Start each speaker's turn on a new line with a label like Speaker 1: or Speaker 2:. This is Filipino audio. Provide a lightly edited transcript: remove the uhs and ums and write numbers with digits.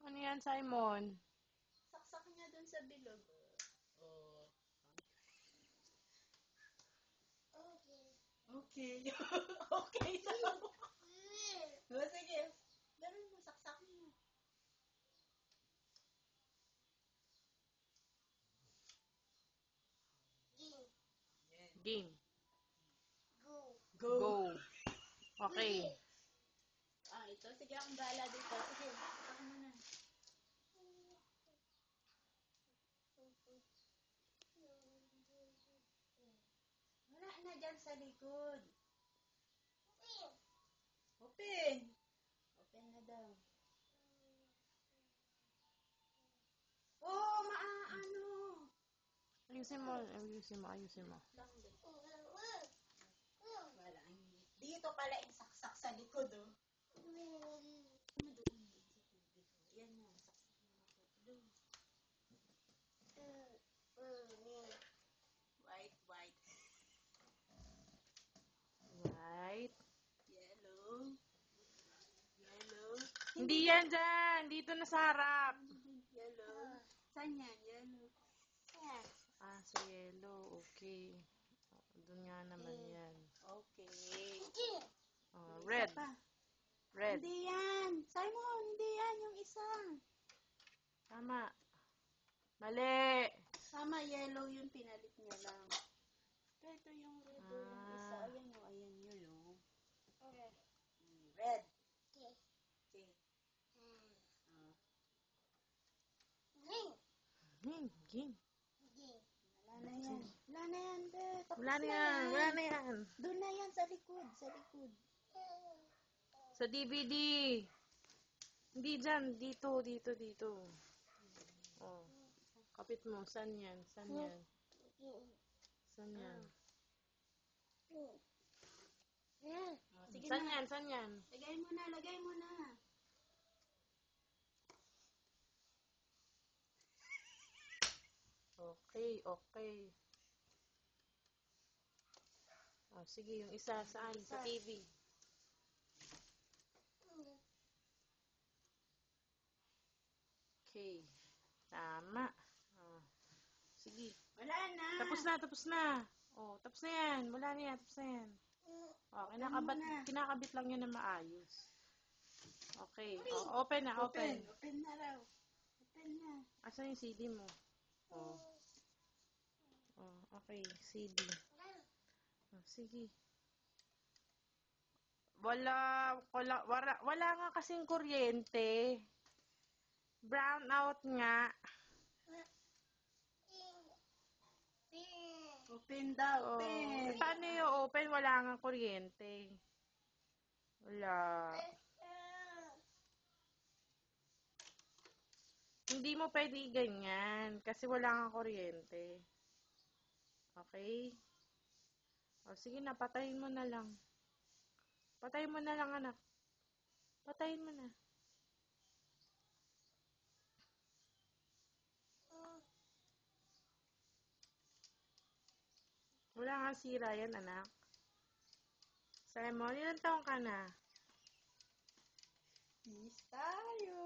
Speaker 1: Ano yan, Simon?
Speaker 2: Saksak niya dun sa bilog. Oh. Okay. Okay daw. O, sige. Ganun mo, saksak mo.
Speaker 1: Game.
Speaker 2: Go.
Speaker 1: Go. Okay.
Speaker 2: Ito. Sige, akong bahala dito. Sige, saksak mo na. Wala na dyan sa likod. Open. Open na daw. Oh, maaano.
Speaker 1: Ayusin mo, ayusin mo, ayusin mo.
Speaker 2: Wala. Dito pala yung saksak sa likod, oh. Yan na, saksak mo na doon. White, white.
Speaker 1: Right.
Speaker 2: Yellow. Yellow.
Speaker 1: Hindi yan dyan. Dito na sa harap.
Speaker 2: Yellow. Saan yan? Yellow.
Speaker 1: Ah, sa yellow. Okay. Doon nga naman yan.
Speaker 2: Okay.
Speaker 1: Red.
Speaker 2: Isa pa.
Speaker 1: Red.
Speaker 2: Hindi yan. Simon, hindi yan yung isa.
Speaker 1: Tama. Mali.
Speaker 2: Sama, yellow yung pinalit niya lang. Ito yung red yung isa. Ayan o, ayan yun o. Red. Okay.
Speaker 1: Game.
Speaker 2: Wala na yan. Wala na yan, be. Tapos
Speaker 1: Wala na yan. Wala na yan.
Speaker 2: Doon na yan, sa likod. Sa likod.
Speaker 1: Sa DVD. Hindi dyan. Dito, dito, dito. Oh. Kapit mo. San yan? San yan? San yan?
Speaker 2: Sige
Speaker 1: San
Speaker 2: na.
Speaker 1: yan? San yan?
Speaker 2: Lagay mo na, lagay mo na.
Speaker 1: Okay, okay. Oh, sige, yung isa saan? Sa TV. Okay. Tama. Oh. Sige.
Speaker 2: Wala na.
Speaker 1: Tapos na, tapos na. Oh, tapos na yan. Wala na yan, tapos na yan. Oh, kinakabit lang yun na maayos. Okay. Oh, open na, open.
Speaker 2: Open na raw. Open na.
Speaker 1: Asan yung CD mo? Oh. Oh, okay. CD. Oh, sige. Wala nga kasing kuryente. Brown out nga.
Speaker 2: Open daw,
Speaker 1: Oh,
Speaker 2: open.
Speaker 1: paano yung open? Wala nga kuryente. Wala. Hindi mo pwede ganyan kasi wala nga kuryente. Okay? O, sige na, patayin mo na lang. Patayin mo na lang, anak. Patayin mo na. Wala nga sira yan, anak. Simon, ilang taong ka na?
Speaker 2: Miss tayo.